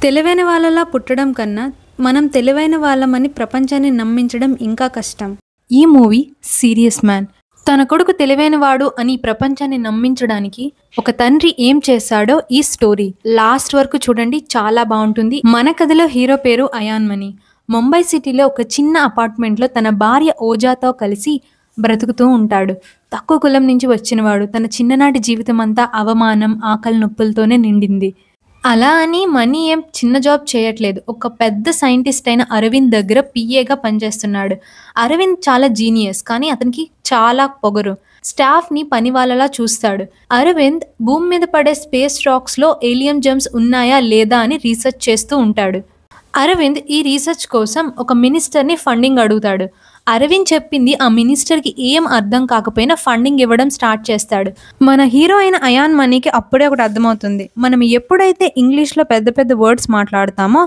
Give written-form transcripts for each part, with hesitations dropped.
తెలివైన వాళ్ళలా పుట్టడం కన్నా మనం తెలివైన వాళ్ళమని ప్రపంచాన్ని నమ్మించడం ఇంకా కష్టం. ఈ మూవీ సీరియస్ మ్యాన్. తన కొడుకు తెలివైనవాడు అని ప్రపంచాన్ని నమ్మించడానికి ఒక తండ్రి ఏం చేశాడో ఈ స్టోరీ లాస్ట్ వరకు చూడండి, చాలా బాగుంటుంది. మన కథలో హీరో పేరు అయాన్ మనీ. ముంబై సిటీలో ఒక చిన్న అపార్ట్మెంట్లో తన భార్య ఓజాతో కలిసి బ్రతుకుతూ ఉంటాడు. తక్కువ కులం నుంచి వచ్చినవాడు. తన చిన్ననాటి జీవితం అంతా అవమానం, ఆకలి నొప్పులతోనే నిండింది. అలా అని మనీ ఏం చిన్న జాబ్ చేయట్లేదు. ఒక పెద్ద సైంటిస్ట్ అయిన అరవింద్ దగ్గర పిఏగా పనిచేస్తున్నాడు. అరవింద్ చాలా జీనియస్, కానీ అతనికి చాలా పొగరు. స్టాఫ్ని పని వాళ్ళలా చూస్తాడు. అరవింద్ భూమి మీద పడే స్పేస్ రాక్స్లో ఏలియన్ జెమ్స్ ఉన్నాయా లేదా అని రీసెర్చ్ చేస్తూ ఉంటాడు. అరవింద్ ఈ రీసెర్చ్ కోసం ఒక మినిస్టర్ని ఫండింగ్ అడుగుతాడు. అరవింద్ చెప్పింది ఆ మినిస్టర్కి ఏం అర్థం కాకపోయినా ఫండింగ్ ఇవ్వడం స్టార్ట్ చేస్తాడు. మన హీరో అయిన అయాన్ మనీకి అప్పుడే ఒకటి అర్థమవుతుంది. మనం ఎప్పుడైతే ఇంగ్లీష్లో పెద్ద పెద్ద వర్డ్స్ మాట్లాడతామో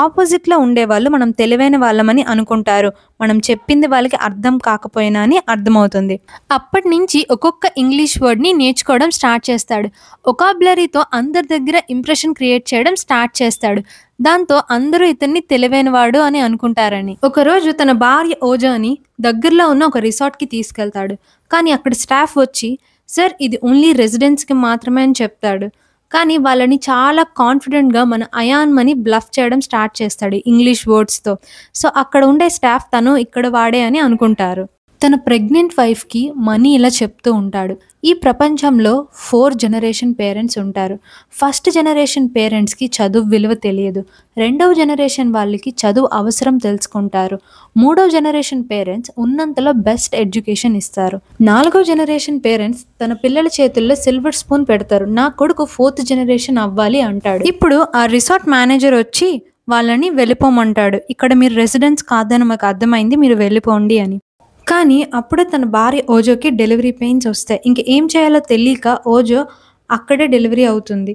ఆపోజిట్లో ఉండేవాళ్ళు మనం తెలివైన వాళ్ళమని అనుకుంటారు. మనం చెప్పింది వాళ్ళకి అర్థం కాకపోయినా అని అర్థమవుతుంది. అప్పటి నుంచి ఒక్కొక్క ఇంగ్లీష్ వర్డ్ని నేర్చుకోవడం స్టార్ట్ చేస్తాడు. ఒకాబులరీతో అందరి దగ్గర ఇంప్రెషన్ క్రియేట్ చేయడం స్టార్ట్ చేస్తాడు. దాంతో అందరూ ఇతన్ని తెలివైనవాడు అని అనుకుంటారని. ఒకరోజు తన భార్య ఓజాని దగ్గరలో ఉన్న ఒక రిసార్ట్కి తీసుకెళ్తాడు. కానీ అక్కడ స్టాఫ్ వచ్చి, సార్ ఇది ఓన్లీ రెసిడెంట్స్కి మాత్రమే అని చెప్తాడు. కానీ వాళ్ళని చాలా కాన్ఫిడెంట్గా మన అయాన్ మనీ బ్లఫ్ చేయడం స్టార్ట్ చేస్తాడు ఇంగ్లీష్ వర్డ్స్తో. సో అక్కడ ఉండే స్టాఫ్ తను ఇక్కడ వాడే అని అనుకుంటారు. తన ప్రెగ్నెంట్ వైఫ్కి మనీ ఇలా చెప్తూ ఉంటాడు, ఈ ప్రపంచంలో 4 జనరేషన్ పేరెంట్స్ ఉంటారు. ఫస్ట్ జనరేషన్ పేరెంట్స్కి చదువు విలువ తెలియదు. రెండవ జనరేషన్ వాళ్ళకి చదువు అవసరం తెలుసుకుంటారు. మూడవ జనరేషన్ పేరెంట్స్ ఉన్నంతలో బెస్ట్ ఎడ్యుకేషన్ ఇస్తారు. 4వ జనరేషన్ పేరెంట్స్ తన పిల్లల చేతుల్లో సిల్వర్ స్పూన్ పెడతారు. నా కొడుకు 4th జనరేషన్ అవ్వాలి అంటాడు. ఇప్పుడు ఆ రిసార్ట్ మేనేజర్ వచ్చి వాళ్ళని వెళ్ళిపోమంటాడు. ఇక్కడ మీరు రెసిడెంట్స్ కాదని మాకు అర్థమైంది, మీరు వెళ్ళిపోండి అని. కానీ అప్పుడే తన భార్య ఓజోకి డెలివరీ పెయిన్స్ వస్తాయి. ఇంక ఏం చేయాలో తెలియక ఓజో అక్కడే డెలివరీ అవుతుంది.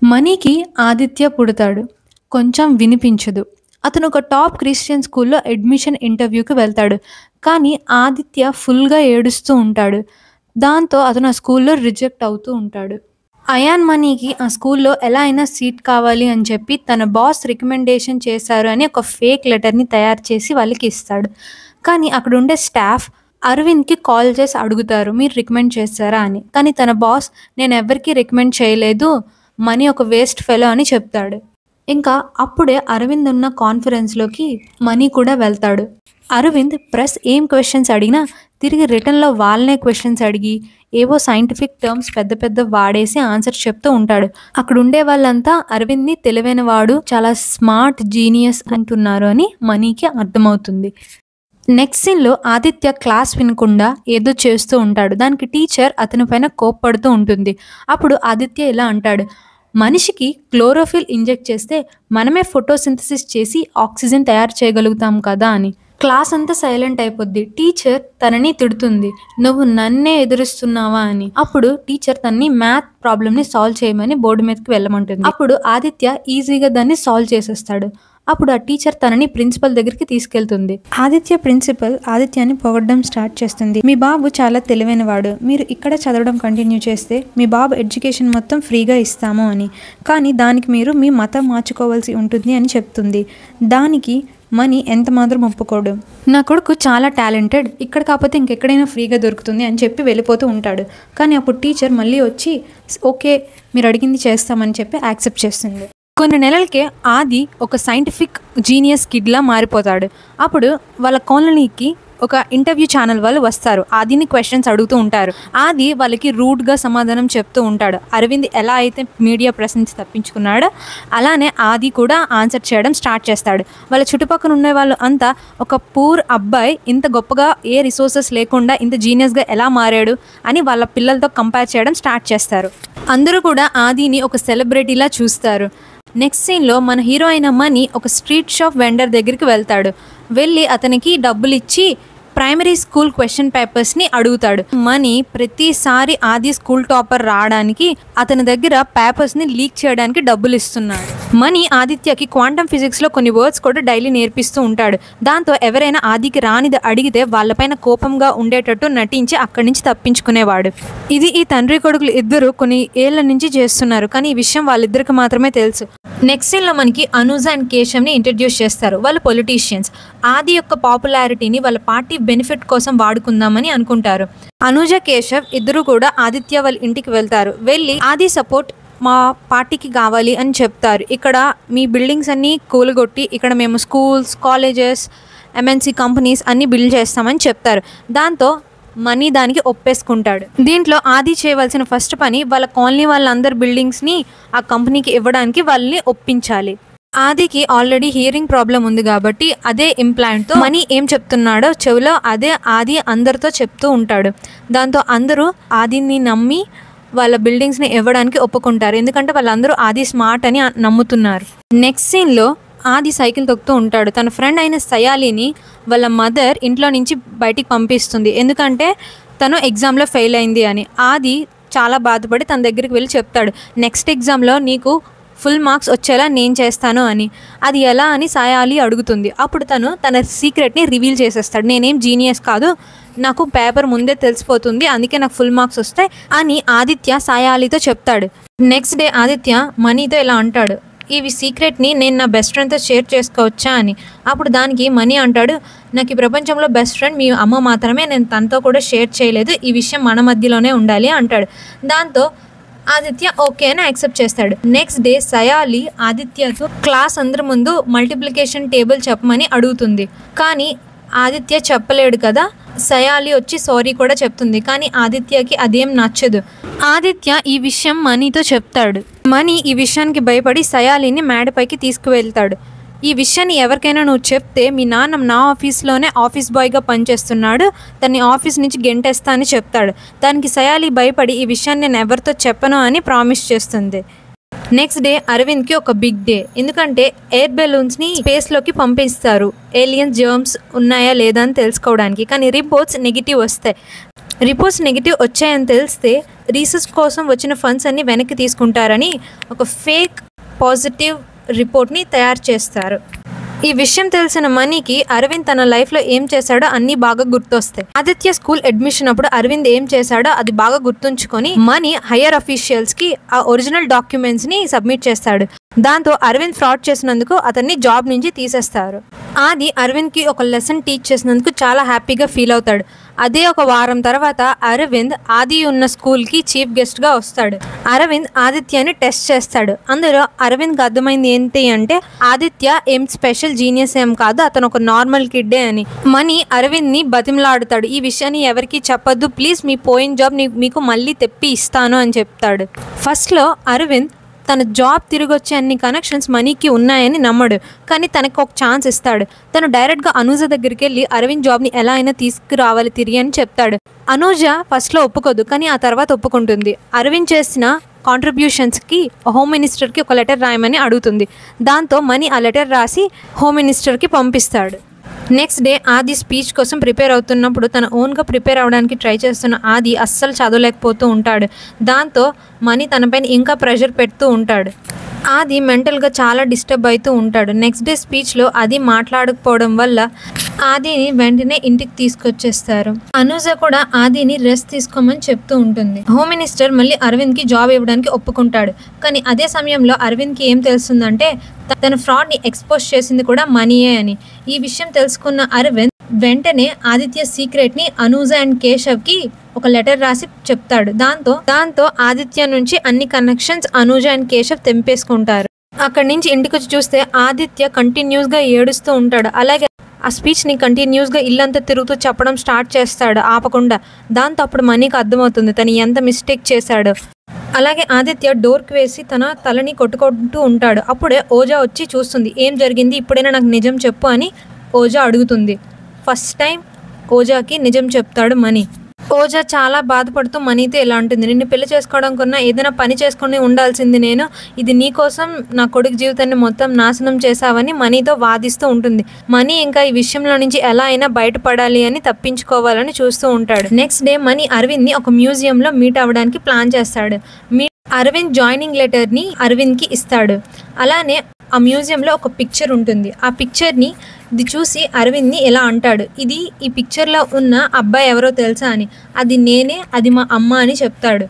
మనీకి ఆదిత్య పుడతాడు. కొంచెం వినిపించదు. అతను ఒక టాప్ క్రిస్టియన్ స్కూల్లో అడ్మిషన్ ఇంటర్వ్యూకి వెళ్తాడు. కానీ ఆదిత్య ఫుల్గా ఏడుస్తూ ఉంటాడు. దాంతో అతను ఆ స్కూల్లో రిజెక్ట్ అవుతూ ఉంటాడు. అయాన్ మనీకి ఆ స్కూల్లో ఎలా అయినా సీట్ కావాలి అని చెప్పి తన బాస్ రికమెండేషన్ చేశారు అని ఒక ఫేక్ లెటర్ని తయారు చేసి వాళ్ళకి ఇస్తాడు. కానీ అక్కడ ఉండే స్టాఫ్ అరవింద్కి కాల్ చేసి అడుగుతారు, మీరు రికమెండ్ చేస్తారా అని. కానీ తన బాస్, నేను ఎవరికి రికమెండ్ చేయలేదు, మనీ ఒక వేస్ట్ ఫెలో అని చెప్తాడు. ఇంకా అప్పుడే అరవింద్ ఉన్న కాన్ఫరెన్స్లోకి మనీ కూడా వెళ్తాడు. అరవింద్ ప్రెస్ ఏం క్వశ్చన్స్ అడిగినా తిరిగి రిటర్న్లో వాళ్ళనే క్వశ్చన్స్ అడిగి ఏవో సైంటిఫిక్ టర్మ్స్ పెద్ద పెద్ద వాడేసి ఆన్సర్ చెప్తూ ఉంటాడు. అక్కడ ఉండే వాళ్ళంతా అరవింద్ని తెలివైన వాడు, చాలా స్మార్ట్ జీనియస్ అంటున్నారు అని మనీకి అర్థమవుతుంది. నెక్స్ట్ సీన్లో ఆదిత్య క్లాస్ వినకుండా ఏదో చేస్తూ ఉంటాడు. దానికి టీచర్ అతని పైన కోప్పడుతూ ఉంటుంది. అప్పుడు ఆదిత్య ఇలా అంటాడు, మనిషికి క్లోరోఫిల్ ఇంజెక్ట్ చేస్తే మనమే ఫోటోసింథసిస్ చేసి ఆక్సిజన్ తయారు చేయగలుగుతాం కదా అని. క్లాస్ అంతా సైలెంట్ అయిపోద్ది. టీచర్ తనని తిడుతుంది, నువ్వు నన్నే ఎదురుస్తున్నావా అని. అప్పుడు టీచర్ తనని మ్యాథ్ ప్రాబ్లమ్ని సాల్వ్ చేయమని బోర్డు మీదకి వెళ్ళమంటుంది. అప్పుడు ఆదిత్య ఈజీగా దాన్ని సాల్వ్ చేసేస్తాడు. అప్పుడు ఆ టీచర్ తనని ప్రిన్సిపల్ దగ్గరికి తీసుకెళ్తుంది. ప్రిన్సిపల్ ఆదిత్యాన్ని పొగడడం స్టార్ట్ చేస్తుంది. మీ బాబు చాలా తెలివైనవాడు, మీరు ఇక్కడ చదవడం కంటిన్యూ చేస్తే మీ బాబు ఎడ్యుకేషన్ మొత్తం ఫ్రీగా ఇస్తాము అని. కానీ దానికి మీరు మీ మతం మార్చుకోవాల్సి ఉంటుంది అని చెప్తుంది. దానికి మనీ ఎంత మాత్రం ఒప్పుకోడు. నా కొడుకు చాలా టాలెంటెడ్, ఇక్కడ కాకపోతే ఇంకెక్కడైనా ఫ్రీగా దొరుకుతుంది అని చెప్పి వెళ్ళిపోతూ ఉంటాడు. కానీ అప్పుడు టీచర్ మళ్ళీ వచ్చి ఓకే మీరు అడిగింది చేస్తామని చెప్పి యాక్సెప్ట్ చేస్తుంది. కొన్ని నెలలకే ఆది ఒక సైంటిఫిక్ జీనియస్ కిడ్లా మారిపోతాడు. అప్పుడు వాళ్ళ కాలనీకి ఒక ఇంటర్వ్యూ ఛానల్ వాళ్ళు వస్తారు. ఆదిని క్వశ్చన్స్ అడుగుతూ ఉంటారు. ఆది వాళ్ళకి రూడ్గా సమాధానం చెప్తూ ఉంటాడు. అరవింద్ ఎలా అయితే మీడియా ప్రెస్ నుంచి తప్పించుకున్నాడో అలానే ఆది కూడా ఆన్సర్ చేయడం స్టార్ట్ చేస్తాడు. వాళ్ళ చుట్టుపక్కల ఉండే వాళ్ళు అంతా ఒక పూర్ అబ్బాయి ఇంత గొప్పగా ఏ రిసోర్సెస్ లేకుండా ఇంత జీనియస్గా ఎలా మారాడు అని వాళ్ళ పిల్లలతో కంపేర్ చేయడం స్టార్ట్ చేస్తారు. అందరూ కూడా ఆదిని ఒక సెలబ్రిటీలా చూస్తారు. నెక్స్ట్ సీన్లో మన హీరో అయిన మనీ ఒక స్ట్రీట్ షాప్ వెండర్ దగ్గరికి వెళ్తాడు. వెళ్ళి అతనికి డబ్బులు ఇచ్చి ప్రైమరీ స్కూల్ క్వశ్చన్ పేపర్స్ని అడుగుతాడు. మనీ ప్రతిసారి ఆది స్కూల్ టాపర్ రావడానికి అతని దగ్గర పేపర్స్ని లీక్ చేయడానికి డబ్బులు ఇస్తున్నాడు. మనీ ఆదిత్యకి క్వాంటమ్ ఫిజిక్స్లో కొన్ని వర్డ్స్ కూడా డైలీ నేర్పిస్తూ ఉంటాడు. దాంతో ఎవరైనా ఆదికి రానిది అడిగితే వాళ్ళపైన కోపంగా ఉండేటట్టు నటించి అక్కడి నుంచి తప్పించుకునేవాడు. ఇది ఈ తండ్రి కొడుకులు ఇద్దరు కొన్ని ఏళ్ల నుంచి చేస్తున్నారు, కానీ ఈ విషయం వాళ్ళిద్దరికి మాత్రమే తెలుసు. నెక్స్ట్ సీన్లో మనకి అనూజ అండ్ కేశవ్ని ఇంట్రడ్యూస్ చేస్తారు. వాళ్ళు పొలిటీషియన్స్. ఆది యొక్క పాపులారిటీని వాళ్ళ పార్టీ బెనిఫిట్ కోసం వాడుకుందామని అనుకుంటారు. అనూజ, కేశవ్ ఇద్దరు కూడా ఆదిత్య వాళ్ళ ఇంటికి వెళ్తారు. వెళ్ళి ఆది సపోర్ట్ మా పార్టీకి కావాలి అని చెప్తారు. ఇక్కడ మీ బిల్డింగ్స్ అన్నీ కూలగొట్టి ఇక్కడ మేము స్కూల్స్, కాలేజెస్, ఎంఎన్సీ కంపెనీస్ అన్నీ బిల్డ్ చేస్తామని చెప్తారు. దాంతో మనీ దానికి ఒప్పేసుకుంటాడు. దీంట్లో ఆది చేయవలసిన ఫస్ట్ పని వాళ్ళ కాలనీ వాళ్ళందరి బిల్డింగ్స్ని ఆ కంపెనీకి ఇవ్వడానికి వాళ్ళని ఒప్పించాలి. ఆదికి ఆల్రెడీ హియరింగ్ ప్రాబ్లం ఉంది కాబట్టి అదే ఇంప్లాంట్తో మనీ ఏం చెప్తున్నాడో చెవిలో అదే ఆది అందరితో చెప్తూ ఉంటాడు. దాంతో అందరూ ఆదిని నమ్మి వాళ్ళ బిల్డింగ్స్ని ఇవ్వడానికి ఒప్పుకుంటారు. ఎందుకంటే వాళ్ళందరూ ఆది స్మార్ట్ అని నమ్ముతున్నారు. నెక్స్ట్ సీన్లో ఆది సైకిల్ తొక్కుతూ ఉంటాడు. తన ఫ్రెండ్ అయిన సయాలిని వాళ్ళ మదర్ ఇంట్లో నుంచి బయటికి పంపిస్తుంది. ఎందుకంటే తను ఎగ్జామ్లో ఫెయిల్ అయింది అని. ఆది చాలా బాధపడి తన దగ్గరికి వెళ్ళి చెప్తాడు, నెక్స్ట్ ఎగ్జామ్లో నీకు ఫుల్ మార్క్స్ వచ్చేలా నేను చేస్తాను అని. అది ఎలా అని సయాలి అడుగుతుంది. అప్పుడు తను తన సీక్రెట్ని రివీల్ చేసేస్తాడు. నేనేం జీనియస్ కాదు, నాకు పేపర్ ముందే తెలిసిపోతుంది, అందుకే నాకు ఫుల్ మార్క్స్ వస్తాయి అని ఆదిత్య సయాలితో చెప్తాడు. నెక్స్ట్ డే ఆదిత్య మనీతో ఇలా అంటాడు, ఈ సీక్రెట్ని నేను నా బెస్ట్ ఫ్రెండ్తో షేర్ చేసుకోవచ్చా అని. అప్పుడు దానికి మనీ అంటాడు, నాకు ఈ ప్రపంచంలో బెస్ట్ ఫ్రెండ్ మీ అమ్మ మాత్రమే, నేను తనతో కూడా షేర్ చేయలేదు, ఈ విషయం మన మధ్యలోనే ఉండాలి అంటాడు. దాంతో ఆదిత్య ఓకే అని యాక్సెప్ట్ చేస్తాడు. నెక్స్ట్ డే సయాలి ఆదిత్యతో క్లాస్ అందరి ముందు మల్టిప్లికేషన్ టేబుల్ చెప్పమని అడుగుతుంది. కానీ ఆదిత్య చెప్పలేడు కదా. సయాలి వచ్చి సారీ కూడా చెప్తుంది. కానీ ఆదిత్యకి అదేం నచ్చదు. ఆదిత్య ఈ విషయం మనీతో చెప్తాడు. మనీ ఈ విషయానికి భయపడి సయాలిని మేడపైకి తీసుకువెళ్తాడు. ఈ విషయాన్ని ఎవరికైనా నువ్వు చెప్తే మీ నాన్న నా ఆఫీస్లోనే ఆఫీస్ బాయ్గా పనిచేస్తున్నాడు, తన్ని ఆఫీస్ నుంచి గెంటేస్తా అని చెప్తాడు. దానికి సయాలి భయపడి ఈ విషయాన్ని నేను ఎవరితో చెప్పను అని ప్రామిస్ చేస్తుంది. నెక్స్ట్ డే అరవింద్కి ఒక బిగ్ డే. ఎందుకంటే ఎయిర్ బెలూన్స్ని స్పేస్లోకి పంపిస్తారు ఏలియన్స్ జర్మ్స్ ఉన్నాయా లేదా అని తెలుసుకోవడానికి. కానీ రిపోర్ట్స్ నెగిటివ్ వస్తాయి. రిపోర్ట్స్ నెగిటివ్ వచ్చాయని తెలిస్తే రీసెర్చ్ కోసం వచ్చిన ఫండ్స్ అన్ని వెనక్కి తీసుకుంటారని ఒక ఫేక్ పాజిటివ్ రిపోర్ట్ని తయారు చేస్తారు. ఈ విషయం తెలిసిన మనీకి అరవింద్ తన లైఫ్లో ఏం చేశాడో అన్నీ బాగా గుర్తొస్తాయి. ఆదిత్య స్కూల్ అడ్మిషన్ అప్పుడు అరవింద్ ఏం చేశాడో అది బాగా గుర్తుంచుకొని మనీ హయ్యర్ అఫీషియల్స్కి ఆ ఒరిజినల్ డాక్యుమెంట్స్ని సబ్మిట్ చేస్తాడు. దాంతో అరవింద్ ఫ్రాడ్ చేసినందుకు అతన్ని జాబ్ నుంచి తీసేస్తారు. ఆది అరవింద్కి ఒక లెసన్ టీచ్ చేసినందుకు చాలా హ్యాపీగా ఫీల్ అవుతాడు. అదే ఒక వారం తర్వాత అరవింద్ ఆది ఉన్న స్కూల్కి చీఫ్ గెస్ట్గా వస్తాడు. అరవింద్ ఆదిత్యని టెస్ట్ చేస్తాడు. అందులో అరవింద్కి అర్థమైంది ఏంటి అంటే ఆదిత్య ఏం స్పెషల్ జీనియస్ ఏం కాదు, అతను ఒక నార్మల్ కిడ్డే అని. మనీ అరవింద్ని బతిమలాడుతాడు, ఈ విషయాన్ని ఎవరికి చెప్పొద్దు ప్లీజ్, మీ పోయిన జాబ్ మీకు మళ్ళీ తెప్పి ఇస్తాను అని చెప్తాడు. ఫస్ట్లో అరవింద్ తన జాబ్ తిరిగి వచ్చే అన్ని కనెక్షన్స్ మనీకి ఉన్నాయని నమ్మడు. కానీ తనకు ఒక ఛాన్స్ ఇస్తాడు. తను డైరెక్ట్గా అనూజ దగ్గరికి వెళ్ళి అరవింద్ జాబ్ని ఎలా అయినా తీసుకురావాలి తిరిగి అని చెప్తాడు. అనూజ ఫస్ట్లో ఒప్పుకోదు, కానీ ఆ తర్వాత ఒప్పుకుంటుంది. అరవింద్ చేసిన కాంట్రిబ్యూషన్స్కి హోమ్ మినిస్టర్కి ఒక లెటర్ రాయమని అడుగుతుంది. దాంతో మనీ ఆ లెటర్ రాసి హోమ్ మినిస్టర్కి పంపిస్తాడు. నెక్స్ట్ డే ఆది స్పీచ్ కోసం ప్రిపేర్ అవుతున్నప్పుడు తన ఓన్గా ప్రిపేర్ అవ్వడానికి ట్రై చేస్తున్న ఆది అస్సలు చదవలేకపోతూ ఉంటాడు. దాంతో మనీ తనపైన ఇంకా ప్రెషర్ పెడుతూ ఉంటాడు. ఆది మెంటల్గా చాలా డిస్టర్బ్ అవుతూ ఉంటాడు. నెక్స్ట్ డే స్పీచ్లో అది మాట్లాడకపోవడం వల్ల ఆదిని వెంటనే ఇంటికి తీసుకొచ్చేస్తారు. అనూజ కూడా ఆదిని రెస్ట్ తీసుకోమని చెప్తూ ఉంటుంది. హోమ్ మినిస్టర్ మళ్ళీ అరవింద్కి జాబ్ ఇవ్వడానికి ఒప్పుకుంటాడు. కానీ అదే సమయంలో అరవింద్కి ఏం తెలుస్తుందంటే తన ఫ్రాడ్ని ఎక్స్పోజ్ చేసింది కూడా మనీయే అని. ఈ విషయం తెలుసుకున్న అరవింద్ వెంటనే ఆదిత్య సీక్రెట్ని అనూజ అండ్ కేశవ్కి ఒక లెటర్ రాసి చెప్తాడు. దాంతో ఆదిత్య నుంచి అన్ని కనెక్షన్స్ అనూజ అండ్ కేశవ్ తెంపేసుకుంటారు. అక్కడి నుంచి ఇంటికి వచ్చి చూస్తే ఆదిత్య కంటిన్యూస్గా ఏడుస్తూ ఉంటాడు. అలాగే ఆ స్పీచ్ని కంటిన్యూస్గా ఇల్లంతా తిరుగుతూ చెప్పడం స్టార్ట్ చేస్తాడు ఆపకుండా. దాంతో అప్పుడు మనీకి అర్థమవుతుంది తను ఎంత మిస్టేక్ చేశాడో. అలాగే ఆదిత్య డోర్కి వేసి తన తలని కొట్టుకుంటూ ఉంటాడు. అప్పుడే ఓజా వచ్చి చూస్తుంది. ఏం జరిగింది, ఇప్పుడైనా నాకు నిజం చెప్పు అని ఓజా అడుగుతుంది. ఫస్ట్ టైం ఓజాకి నిజం చెప్తాడు మనీ. ఓజా చాలా బాధపడుతూ మనీతో ఇలా ఉంటుంది, నిన్ను పెళ్లి చేసుకోవడం కన్నా ఏదైనా పని చేసుకుని ఉండాల్సింది నేను, ఇది నీకోసం నా కొడుకు జీవితాన్ని మొత్తం నాశనం చేశావని మనీతో వాదిస్తూ ఉంటుంది. మనీ ఇంకా ఈ విషయంలో నుంచి ఎలా అయినా బయటపడాలి అని తప్పించుకోవాలని చూస్తూ ఉంటాడు. నెక్స్ట్ డే మనీ అరవింద్ని ఒక మ్యూజియంలో మీట్ అవ్వడానికి ప్లాన్ చేస్తాడు. అరవింద్ జాయినింగ్ లెటర్ని అరవింద్కి ఇస్తాడు. అలానే ఆ మ్యూజియంలో ఒక పిక్చర్ ఉంటుంది. ఆ పిక్చర్ని ఇది చూసి అరవింద్ని ఎలా అంటాడు, ఈ పిక్చర్లో ఉన్న అబ్బాయి ఎవరో తెలుసా అని. అది నేనే, అది మా అమ్మ అని చెప్తాడు.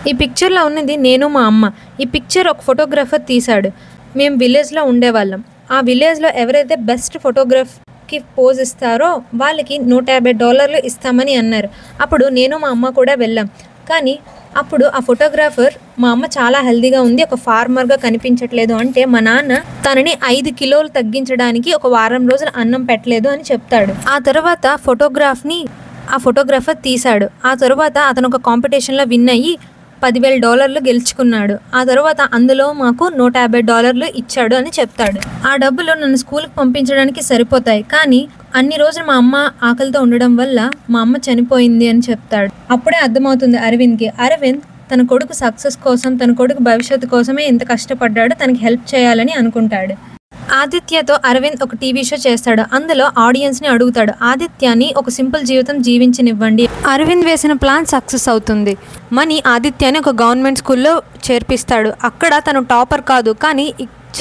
ఈ పిక్చర్లో ఉన్నది నేను మా అమ్మ. ఈ పిక్చర్ ఒక ఫోటోగ్రాఫర్ తీశాడు. మేము విలేజ్లో ఉండేవాళ్ళం. ఆ విలేజ్లో ఎవరైతే బెస్ట్ ఫోటోగ్రాఫ్కి పోజ్ ఇస్తారో వాళ్ళకి $150 ఇస్తామని అన్నారు. అప్పుడు నేను మా అమ్మ కూడా వెళ్ళాం. కానీ అప్పుడు ఆ ఫోటోగ్రాఫర్ మా అమ్మ చాలా హెల్దీగా ఉంది, ఒక ఫార్మర్గా కనిపించట్లేదు అంటే మా నాన్న తనని 5 కిలోలు తగ్గించడానికి ఒక వారం రోజులు అన్నం పెట్టలేదు అని చెప్తాడు. ఆ తర్వాత ఆ ఫోటోగ్రాఫర్ తీశాడు. ఆ తర్వాత అతను ఒక కాంపిటీషన్లో విన్ అయ్యి $10,000 గెలుచుకున్నాడు. ఆ తర్వాత అందులో మాకు $150 ఇచ్చాడు అని చెప్తాడు. ఆ డబ్బులు నన్ను స్కూల్కి పంపించడానికి సరిపోతాయి, కానీ అన్ని రోజులు మా అమ్మ ఆకలితో ఉండడం వల్ల మా అమ్మ చనిపోయింది అని చెప్తాడు. అప్పుడే అర్థమవుతుంది అరవింద్కి, అరవింద్ తన కొడుకు సక్సెస్ కోసం, తన కొడుకు భవిష్యత్తు కోసమే ఇంత కష్టపడ్డాడు, తనకి హెల్ప్ చేయాలని అనుకుంటాడు. ఆదిత్యతో అరవింద్ ఒక టీవీ షో చేస్తాడు. అందులో ఆడియన్స్ని అడుగుతాడు, ఆదిత్యని ఒక సింపుల్ జీవితం జీవించనివ్వండి. అరవింద్ వేసిన ప్లాన్ సక్సెస్ అవుతుంది. మనీ ఆదిత్యని ఒక గవర్నమెంట్ స్కూల్లో చేర్పిస్తాడు. అక్కడ తను టాపర్ కాదు, కానీ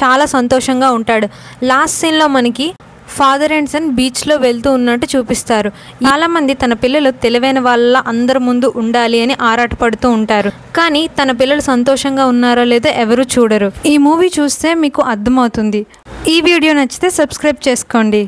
చాలా సంతోషంగా ఉంటాడు. లాస్ట్ సీన్లో మనకి ఫాదర్ అండ్ సన్ బీచ్లో వెళ్తూ ఉన్నట్టు చూపిస్తారు. చాలామంది తన పిల్లలు తెలివైన వాళ్ళ అందరి ముందు ఉండాలి అని ఆరాటపడుతూ ఉంటారు, కానీ తన పిల్లలు సంతోషంగా ఉన్నారో లేదో ఎవరు చూడరు. ఈ మూవీ చూస్తే మీకు అర్థమవుతుంది. ఈ వీడియో నచ్చితే సబ్స్క్రైబ్ చేసుకోండి.